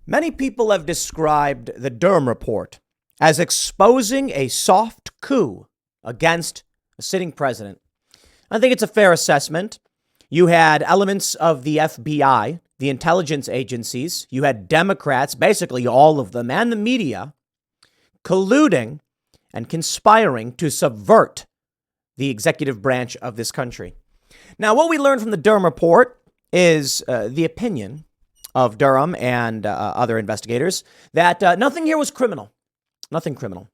Many people have described the Durham report as exposing a soft coup against a sitting president. I think it's a fair assessment. You had elements of the FBI, the intelligence agencies. You had Democrats, basically all of them, and the media colluding and conspiring to subvert the executive branch of this country. Now, what we learned from the Durham report is the opinion of Durham and other investigators that nothing here was criminal. Nothing criminal.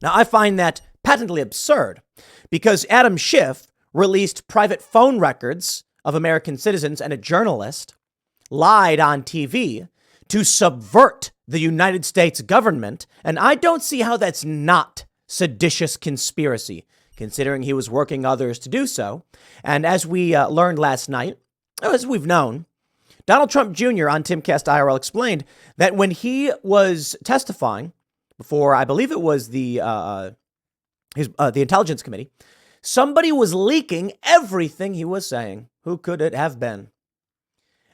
Now, I find that patently absurd because Adam Schiff released private phone records of American citizens, and a journalist lied on TV to subvert the United States government. And I don't see how that's not seditious conspiracy, considering he was working others to do so. And as we learned last night, as we've known, Donald Trump Jr. on Timcast IRL explained that when he was testifying before, I believe it was the Intelligence Committee, somebody was leaking everything he was saying. Who could it have been?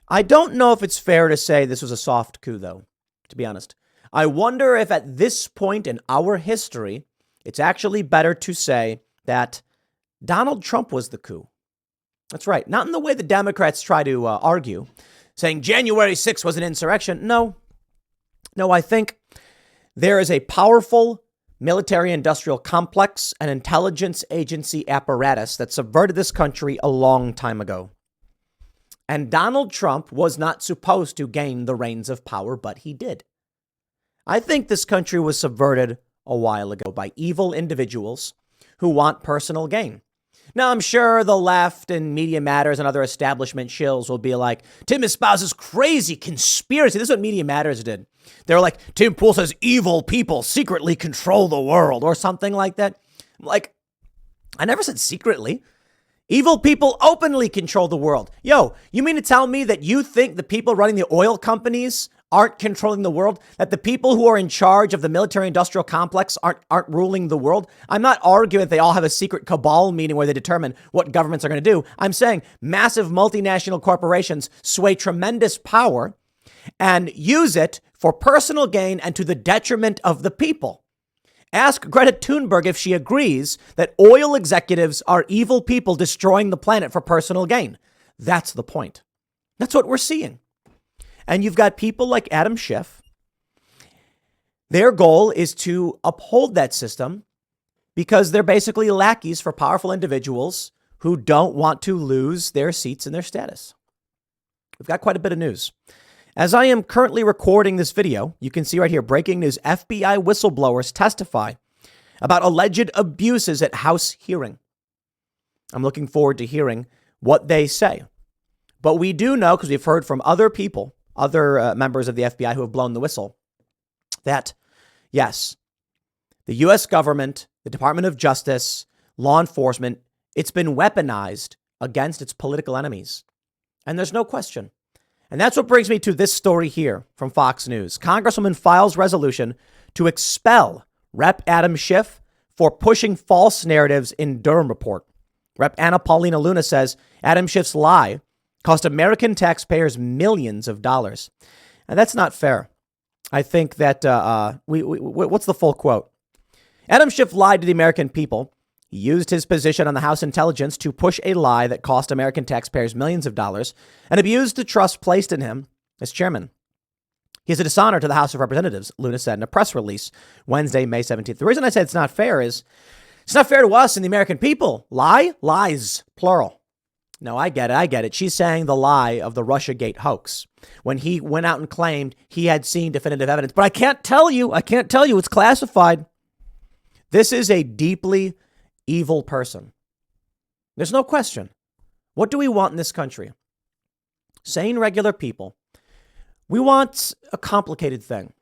I don't know if it's fair to say this was a soft coup, though, to be honest. I wonder if at this point in our history, it's actually better to say that Donald Trump was the coup. That's right. Not in the way the Democrats try to argue, saying January 6th was an insurrection. No, I think there is a powerful military-industrial complex and intelligence agency apparatus that subverted this country a long time ago. And Donald Trump was not supposed to gain the reins of power, but he did. I think this country was subverted a while ago by evil individuals who want personal gain. Now, I'm sure the left and Media Matters and other establishment shills will be like, Tim espouses crazy conspiracy. This is what Media Matters did. They were like, Tim Pool says evil people secretly control the world or something like that. Like, I never said secretly. Evil people openly control the world. Yo, you mean to tell me that you think the people running the oil companies aren't controlling the world? That the people who are in charge of the military-industrial complex aren't ruling the world? I'm not arguing that they all have a secret cabal meeting where they determine what governments are going to do. I'm saying massive multinational corporations sway tremendous power and use it for personal gain and to the detriment of the people. Ask Greta Thunberg if she agrees that oil executives are evil people destroying the planet for personal gain. That's the point. That's what we're seeing. And you've got people like Adam Schiff. Their goal is to uphold that system because they're basically lackeys for powerful individuals who don't want to lose their seats and their status. We've got quite a bit of news. As I am currently recording this video, you can see right here, breaking news, FBI whistleblowers testify about alleged abuses at House hearing. I'm looking forward to hearing what they say. But we do know, because we've heard from other people, other members of the FBI who have blown the whistle, that, yes, the U.S. government, the Department of Justice, law enforcement, it's been weaponized against its political enemies. And there's no question. And that's what brings me to this story here from Fox News. Congresswoman files resolution to expel Rep. Adam Schiff for pushing false narratives in Durham report. Rep. Anna Paulina Luna says Adam Schiff's lie cost American taxpayers millions of dollars. And that's not fair. I think that what's the full quote? Adam Schiff lied to the American people. He used his position on the House Intelligence to push a lie that cost American taxpayers millions of dollars and abused the trust placed in him as chairman. He is a dishonor to the House of Representatives, Luna said in a press release Wednesday, May 17th. The reason I said it's not fair is it's not fair to us and the American people. Lie, lies, plural. No, I get it. She's saying the lie of the Russiagate hoax when he went out and claimed he had seen definitive evidence. But I can't tell you. It's classified. This is a deeply evil person. There's no question. What do we want in this country? Sane, regular people. We want a complicated thing.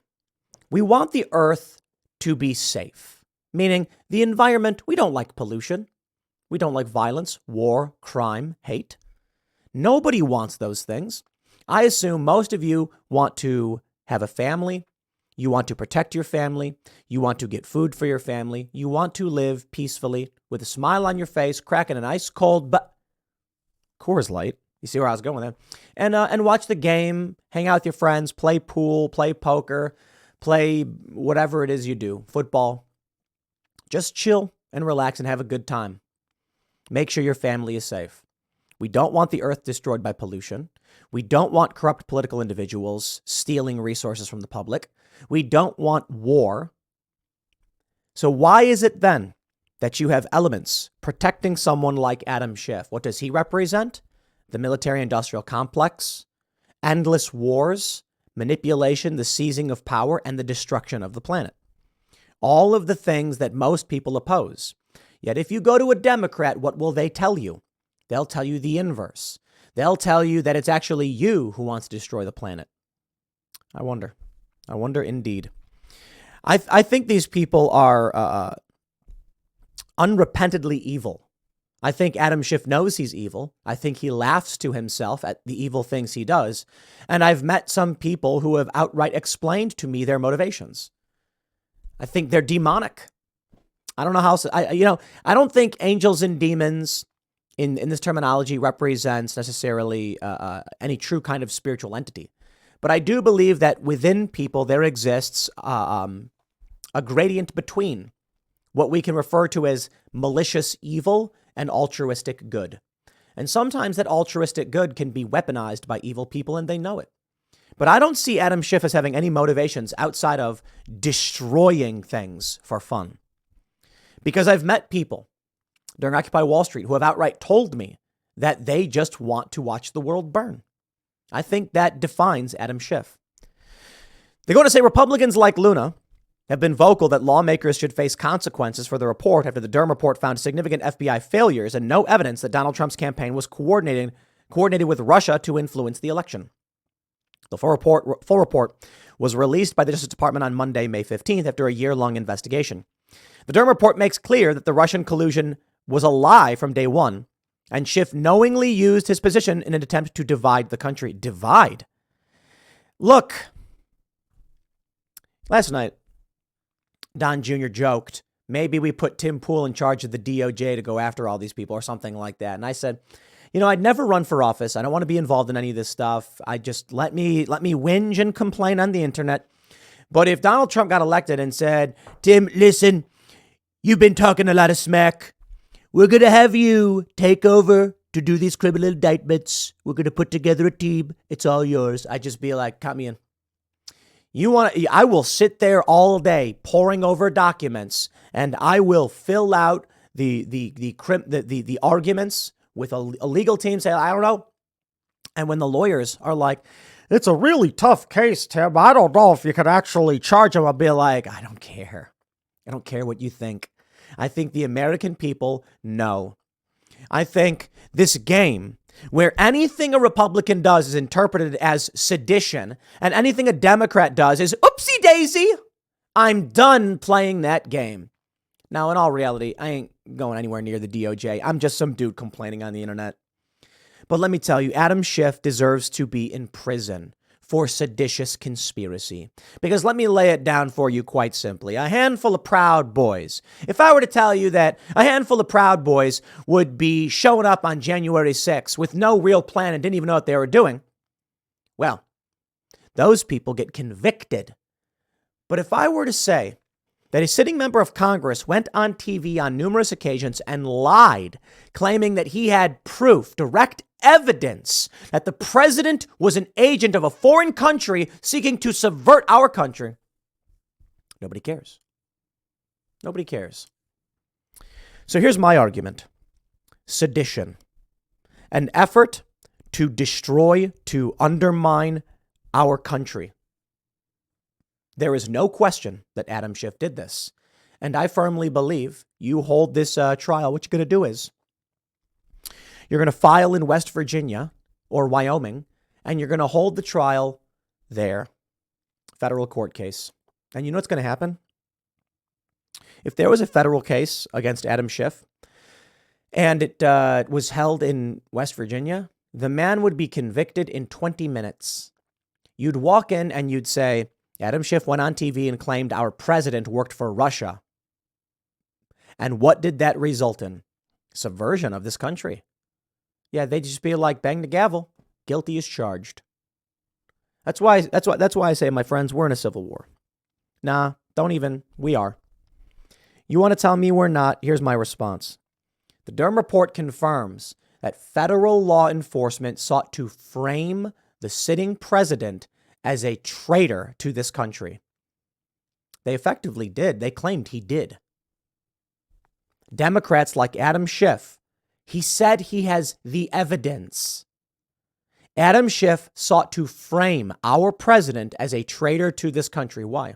We want the earth to be safe, meaning the environment. We don't like pollution. We don't like violence, war, crime, hate. Nobody wants those things. I assume most of you want to have a family. You want to protect your family. You want to get food for your family. You want to live peacefully with a smile on your face, cracking an ice cold Coors Light. You see where I was going with that? And watch the game, hang out with your friends, play pool, play poker, play whatever it is you do, football. Just chill and relax and have a good time. Make sure your family is safe. We don't want the earth destroyed by pollution. We don't want corrupt political individuals stealing resources from the public. We don't want war. So why is it then that you have elements protecting someone like Adam Schiff? What does he represent? The military-industrial complex, endless wars, manipulation, the seizing of power, and the destruction of the planet. All of the things that most people oppose. Yet if you go to a Democrat, what will they tell you? They'll tell you the inverse. They'll tell you that it's actually you who wants to destroy the planet. I wonder. I wonder indeed. I think these people are unrepentantly evil. I think Adam Schiff knows he's evil. I think he laughs to himself at the evil things he does. And I've met some people who have outright explained to me their motivations. I think they're demonic. I don't know how. I don't think angels and demons in this terminology represents necessarily any true kind of spiritual entity. But I do believe that within people there exists a gradient between what we can refer to as malicious evil and altruistic good. And sometimes that altruistic good can be weaponized by evil people, and they know it. But I don't see Adam Schiff as having any motivations outside of destroying things for fun. Because I've met people during Occupy Wall Street who have outright told me that they just want to watch the world burn. I think that defines Adam Schiff. They're going to say Republicans like Luna have been vocal that lawmakers should face consequences for the report after the Durham report found significant FBI failures and no evidence that Donald Trump's campaign was coordinated with Russia to influence the election. The full report was released by the Justice Department on Monday, May 15th, after a year-long investigation. The Durham report makes clear that the Russian collusion was a lie from day one, and Schiff knowingly used his position in an attempt to divide the country. Divide? Look, last night, Don Jr. joked, maybe we put Tim Pool in charge of the DOJ to go after all these people or something like that. And I said, I'd never run for office. I don't want to be involved in any of this stuff. I just let me whinge and complain on the internet. But if Donald Trump got elected and said, Tim, listen, you've been talking a lot of smack. We're going to have you take over to do these criminal indictments. We're going to put together a team. It's all yours. I'd just be like, count me in. I will sit there all day poring over documents, and I will fill out the arguments with a legal team. Say, I don't know. And when the lawyers are like, it's a really tough case, Tim. I don't know if you could actually charge him. I'll be like, I don't care. I don't care what you think. I think the American people know. I think this game, where anything a Republican does is interpreted as sedition, and anything a Democrat does is oopsie daisy. I'm done playing that game. Now, in all reality, I ain't going anywhere near the DOJ. I'm just some dude complaining on the internet. But let me tell you, Adam Schiff deserves to be in prison for seditious conspiracy. Because let me lay it down for you quite simply. A handful of Proud Boys. If I were to tell you that a handful of Proud Boys would be showing up on January 6th with no real plan and didn't even know what they were doing, well, those people get convicted. But if I were to say that a sitting member of Congress went on TV on numerous occasions and lied, claiming that he had proof, direct evidence that the president was an agent of a foreign country seeking to subvert our country, nobody cares. Nobody cares. So here's my argument. Sedition, an effort to destroy, to undermine our country. There is no question that Adam Schiff did this. And I firmly believe you hold this trial, what you're going to do is you're going to file in West Virginia or Wyoming, and you're going to hold the trial there, federal court case. And you know what's going to happen? If there was a federal case against Adam Schiff and it was held in West Virginia, the man would be convicted in 20 minutes. You'd walk in and you'd say, Adam Schiff went on TV and claimed our president worked for Russia. And what did that result in? Subversion of this country. Yeah, they just be like, bang the gavel. Guilty as charged. That's why I say, my friends, we're in a civil war. Nah, don't even. We are. You want to tell me we're not? Here's my response. The Durham report confirms that federal law enforcement sought to frame the sitting president as a traitor to this country. They effectively did. They claimed he did. Democrats like Adam Schiff, he said he has the evidence. Adam Schiff sought to frame our president as a traitor to this country. Why?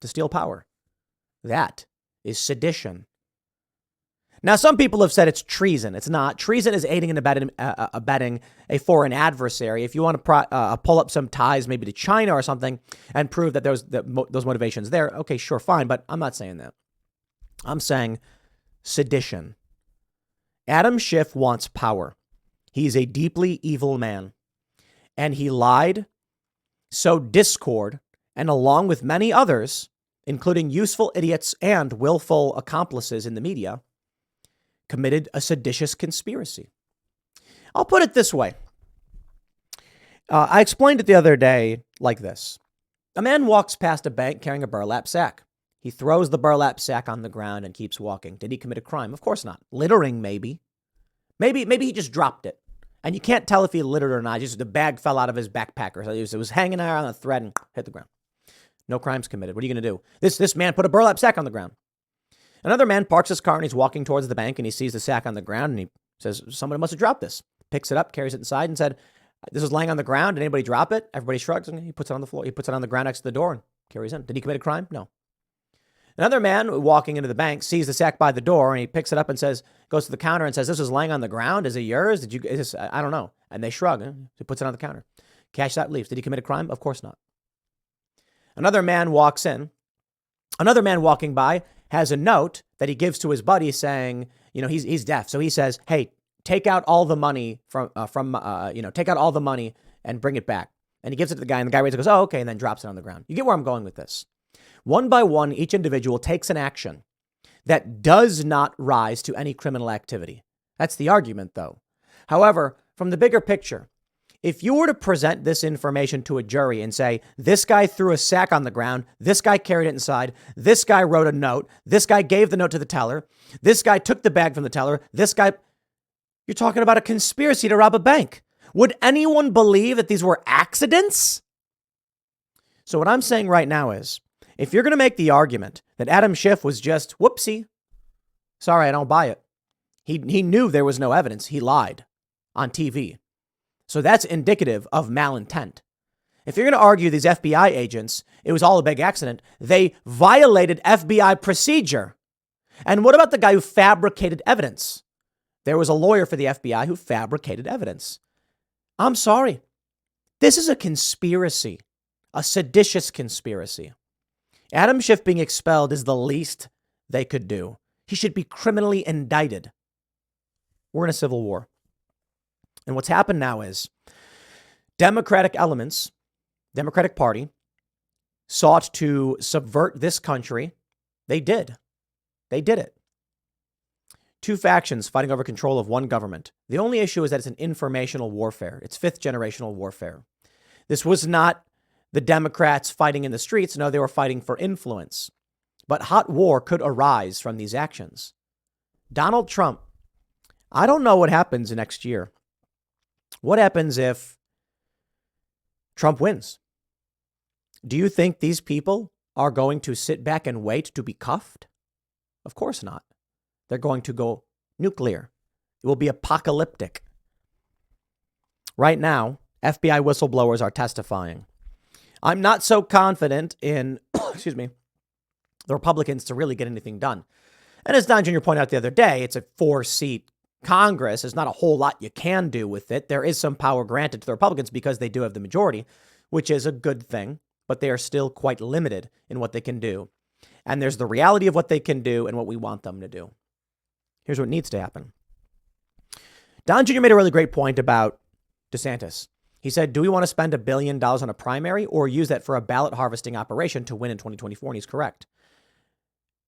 To steal power. That is sedition. Now, some people have said it's treason. It's not. Treason is aiding and abetting a foreign adversary. If you want to pull up some ties maybe to China or something and prove that those motivations there, okay, sure, fine. But I'm not saying that. I'm saying sedition. Adam Schiff wants power. He's a deeply evil man. And he lied, sowed discord, and along with many others, including useful idiots and willful accomplices in the media, committed a seditious conspiracy. I'll put it this way. I explained it the other day like this. A man walks past a bank carrying a burlap sack. He throws the burlap sack on the ground and keeps walking. Did he commit a crime? Of course not. Littering, maybe. Maybe he just dropped it. And you can't tell if he littered or not. Just the bag fell out of his backpack, or it was hanging there on a thread and hit the ground. No crimes committed. What are you going to do? This man put a burlap sack on the ground. Another man parks his car and he's walking towards the bank and he sees the sack on the ground and he says, somebody must have dropped this. Picks it up, carries it inside and said, this is laying on the ground. Did anybody drop it? Everybody shrugs and he puts it on the floor. He puts it on the ground next to the door and carries in. Did he commit a crime? No. Another man walking into the bank sees the sack by the door and he picks it up and goes to the counter and says, this was laying on the ground. Is it yours? I don't know. And they shrug. He puts it on the counter. Cash that, leaves. Did he commit a crime? Of course not. Another man walks in. Another man walking by has a note that he gives to his buddy saying, he's deaf. So he says, hey, take out all the money take out all the money and bring it back. And he gives it to the guy and the guy goes, oh, okay. And then drops it on the ground. You get where I'm going with this. One by one, each individual takes an action that does not rise to any criminal activity. That's the argument, though. However, from the bigger picture, if you were to present this information to a jury and say, this guy threw a sack on the ground, this guy carried it inside, this guy wrote a note, this guy gave the note to the teller, this guy took the bag from the teller, you're talking about a conspiracy to rob a bank. Would anyone believe that these were accidents? So what I'm saying right now is, if you're going to make the argument that Adam Schiff was just, whoopsie, sorry, I don't buy it. He knew there was no evidence. He lied on TV. So that's indicative of malintent. If you're going to argue these FBI agents, it was all a big accident, they violated FBI procedure. And what about the guy who fabricated evidence? There was a lawyer for the FBI who fabricated evidence. I'm sorry. This is a conspiracy, a seditious conspiracy. Adam Schiff being expelled is the least they could do. He should be criminally indicted. We're in a civil war. And what's happened now is Democratic elements, Democratic Party, sought to subvert this country. They did. They did it. Two factions fighting over control of one government. The only issue is that it's an informational warfare. It's fifth generational warfare. This was not the Democrats fighting in the streets. No, they were fighting for influence. But hot war could arise from these actions. Donald Trump, I don't know what happens next year. What happens if Trump wins? Do you think these people are going to sit back and wait to be cuffed? Of course not. They're going to go nuclear. It will be apocalyptic. Right now, FBI whistleblowers are testifying. I'm not so confident in, the Republicans to really get anything done. And as Don Jr. pointed out the other day, it's a 4-seat Congress. There's not a whole lot you can do with it. There is some power granted to the Republicans because they do have the majority, which is a good thing, but they are still quite limited in what they can do. And there's the reality of what they can do and what we want them to do. Here's what needs to happen. Don Jr. made a really great point about DeSantis. He said, do we want to spend $1 billion on a primary or use that for a ballot harvesting operation to win in 2024? And he's correct.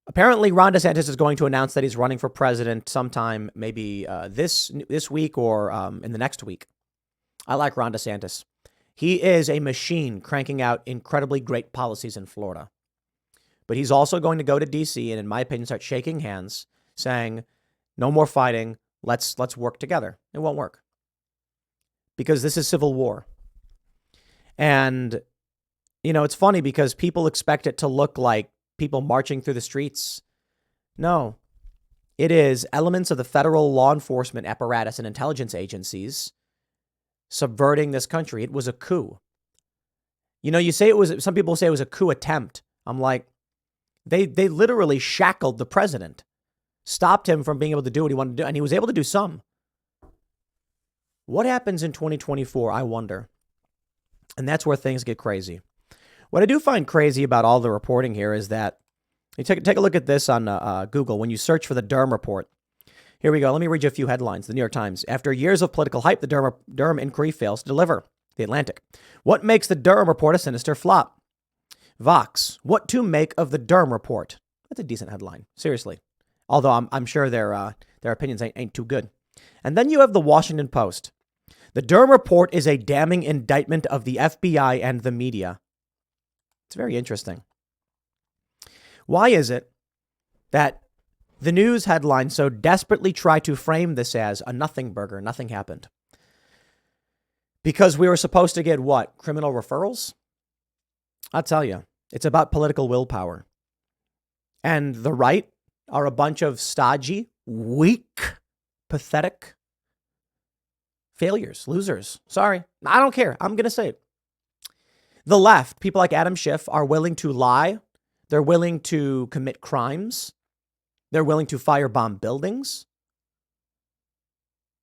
Apparently, Ron DeSantis is going to announce that he's running for president sometime, maybe this week or in the next week. I like Ron DeSantis. He is a machine cranking out incredibly great policies in Florida. But he's also going to go to D.C. and, in my opinion, start shaking hands, saying, no more fighting. Let's work together. It won't work. Because this is civil war. And, it's funny because people expect it to look like people marching through the streets. No, it is elements of the federal law enforcement apparatus and intelligence agencies subverting this country. It was a coup. Some people say it was a coup attempt. I'm like, they literally shackled the president, stopped him from being able to do what he wanted to do. And he was able to do some. What happens in 2024? I wonder. And that's where things get crazy. What I do find crazy about all the reporting here is that you take a look at this on Google. When you search for the Durham report, here we go. Let me read you a few headlines. The New York Times. After years of political hype, the Durham inquiry fails to deliver. The Atlantic. What makes the Durham report a sinister flop? Vox. What to make of the Durham report? That's a decent headline. Seriously. Although I'm sure their opinions ain't too good. And then you have the Washington Post. The Durham report is a damning indictment of the FBI and the media. It's very interesting. Why is it that the news headlines so desperately try to frame this as a nothing burger, nothing happened? Because we were supposed to get what? Criminal referrals? I'll tell you, it's about political willpower. And the right are a bunch of stodgy, weak, pathetic failures, losers. Sorry, I don't care. I'm going to say it. The left, people like Adam Schiff, are willing to lie. They're willing to commit crimes. They're willing to firebomb buildings.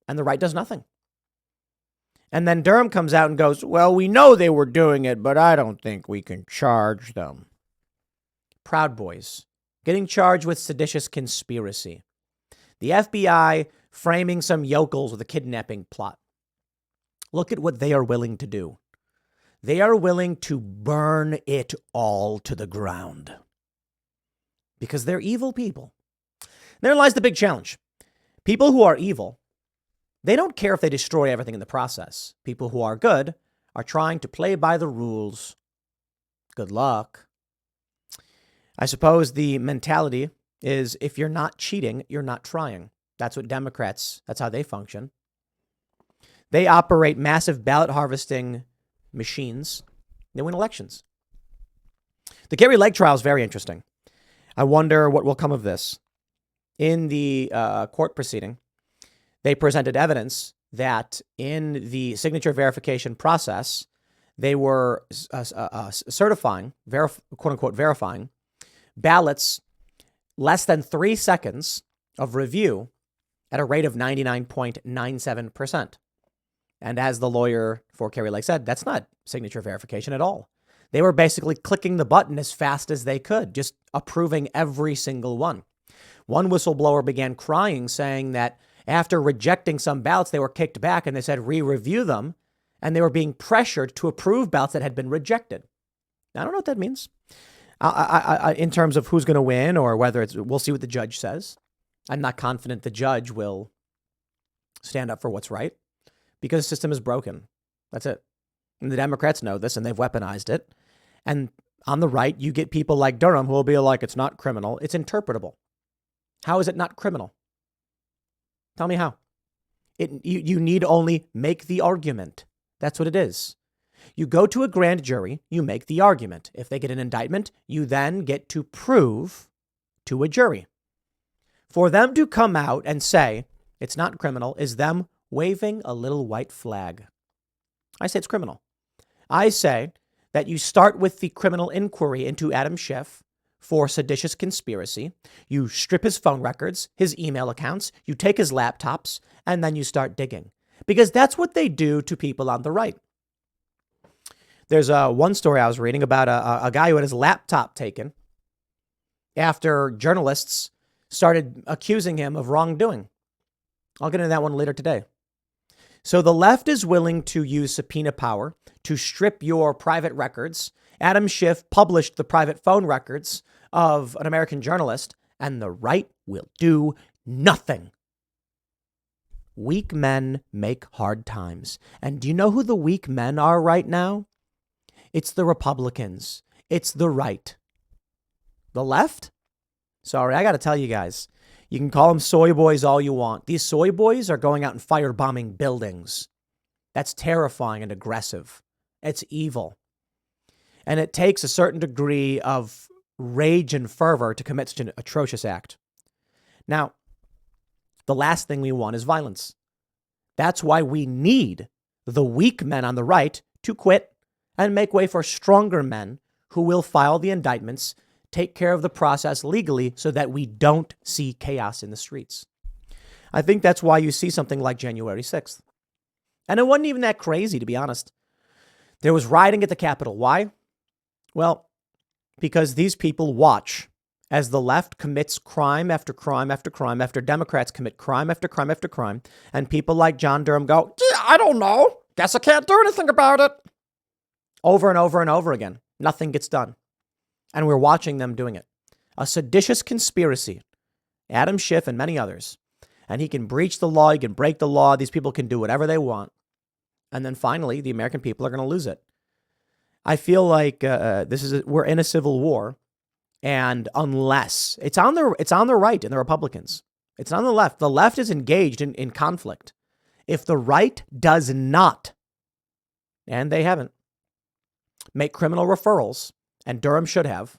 And the right does nothing. And then Durham comes out and goes, well, we know they were doing it, but I don't think we can charge them. Proud Boys getting charged with seditious conspiracy. The FBI framing some yokels with a kidnapping plot. Look at what they are willing to do. They are willing to burn it all to the ground. Because they're evil people. There lies the big challenge. People who are evil, they don't care if they destroy everything in the process. People who are good are trying to play by the rules. Good luck. I suppose the mentality is if you're not cheating, you're not trying. That's what Democrats, that's how they function. They operate massive ballot harvesting machines. They win elections. The Kari Lake trial is very interesting. I wonder what will come of this. In the court proceeding, they presented evidence that in the signature verification process, they were certifying, quote unquote, verifying ballots less than 3 seconds of review at a rate of 99.97%. And as the lawyer for Kari Lake said, that's not signature verification at all. They were basically clicking the button as fast as they could, just approving every single one. One whistleblower began crying, saying that after rejecting some ballots, they were kicked back and they said re-review them. And they were being pressured to approve ballots that had been rejected. Now, I don't know what that means in terms of who's going to win or whether we'll see what the judge says. I'm not confident the judge will stand up for what's right because the system is broken. That's it. And the Democrats know this and they've weaponized it. And on the right, you get people like Durham who will be like, it's not criminal. It's interpretable. How is it not criminal? Tell me how. You need only make the argument. That's what it is. You go to a grand jury, you make the argument. If they get an indictment, you then get to prove to a jury. For them to come out and say it's not criminal is them waving a little white flag. I say it's criminal. I say that you start with the criminal inquiry into Adam Schiff for seditious conspiracy. You strip his phone records, his email accounts, you take his laptops, and then you start digging. Because that's what they do to people on the right. There's one story I was reading about a guy who had his laptop taken after journalists started accusing him of wrongdoing. I'll get into that one later today. So the left is willing to use subpoena power to strip your private records. Adam Schiff published the private phone records of an American journalist, and the right will do nothing. Weak men make hard times. And do you know who the weak men are right now? It's the Republicans. It's the right. The left? Sorry, I got to tell you guys. You can call them soy boys all you want. These soy boys are going out and firebombing buildings. That's terrifying and aggressive. It's evil. And it takes a certain degree of rage and fervor to commit such an atrocious act. Now, the last thing we want is violence. That's why we need the weak men on the right to quit and make way for stronger men who will file the indictments, take care of the process legally so that we don't see chaos in the streets. I think that's why you see something like January 6th. And it wasn't even that crazy, to be honest. There was rioting at the Capitol. Why? Well, because these people watch as the left commits crime after crime after crime after Democrats commit crime after crime after crime. And people like John Durham go, I don't know. Guess I can't do anything about it. Over and over and over again. Nothing gets done. And we're watching them doing it. A seditious conspiracy. Adam Schiff and many others. And he can breach the law. He can break the law. These people can do whatever they want. And then finally, the American people are going to lose it. I feel like we're in a civil war. And unless it's on the right in the Republicans, it's on the left is engaged in conflict. If the right does not, and they haven't, make criminal referrals, and Durham should have,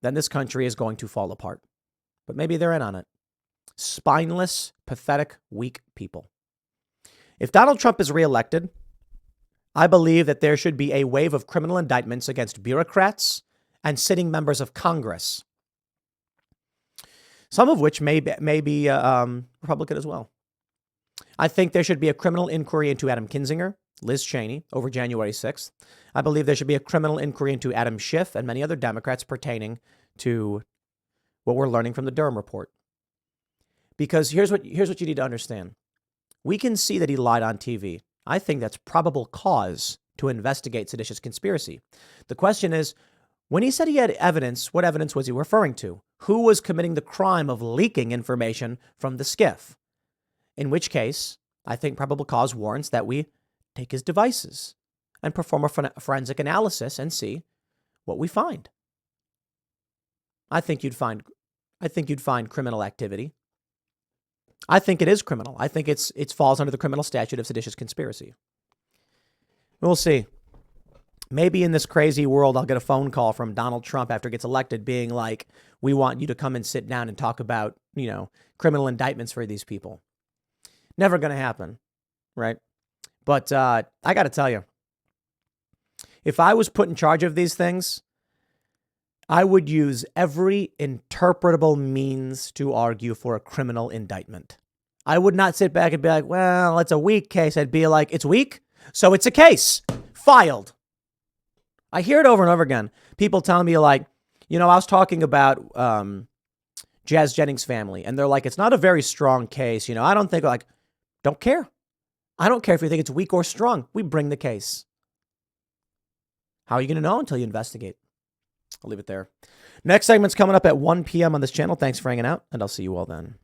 then this country is going to fall apart. But maybe they're in on it. Spineless, pathetic, weak people. If Donald Trump is reelected, I believe that there should be a wave of criminal indictments against bureaucrats and sitting members of Congress, some of which may be Republican as well. I think there should be a criminal inquiry into Adam Kinzinger, Liz Cheney, over January 6th. I believe there should be a criminal inquiry into Adam Schiff and many other Democrats pertaining to what we're learning from the Durham report. Because here's what you need to understand. We can see that he lied on TV. I think that's probable cause to investigate seditious conspiracy. The question is, when he said he had evidence, what evidence was he referring to? Who was committing the crime of leaking information from the Schiff? In which case, I think probable cause warrants that we take his devices and perform a forensic analysis and see what we find. I think you'd find criminal activity. I think it is criminal. I think it falls under the criminal statute of seditious conspiracy. We'll see. Maybe in this crazy world, I'll get a phone call from Donald Trump after he gets elected being like, we want you to come and sit down and talk about, criminal indictments for these people. Never going to happen, right? But I got to tell you, if I was put in charge of these things, I would use every interpretable means to argue for a criminal indictment. I would not sit back and be like, well, it's a weak case. I'd be like, it's weak, so it's a case. Filed. I hear it over and over again. People telling me like, I was talking about Jazz Jennings' family, and they're like, it's not a very strong case. I don't think don't care. I don't care if you think it's weak or strong. We bring the case. How are you going to know until you investigate? I'll leave it there. Next segment's coming up at 1 p.m. on this channel. Thanks for hanging out, and I'll see you all then.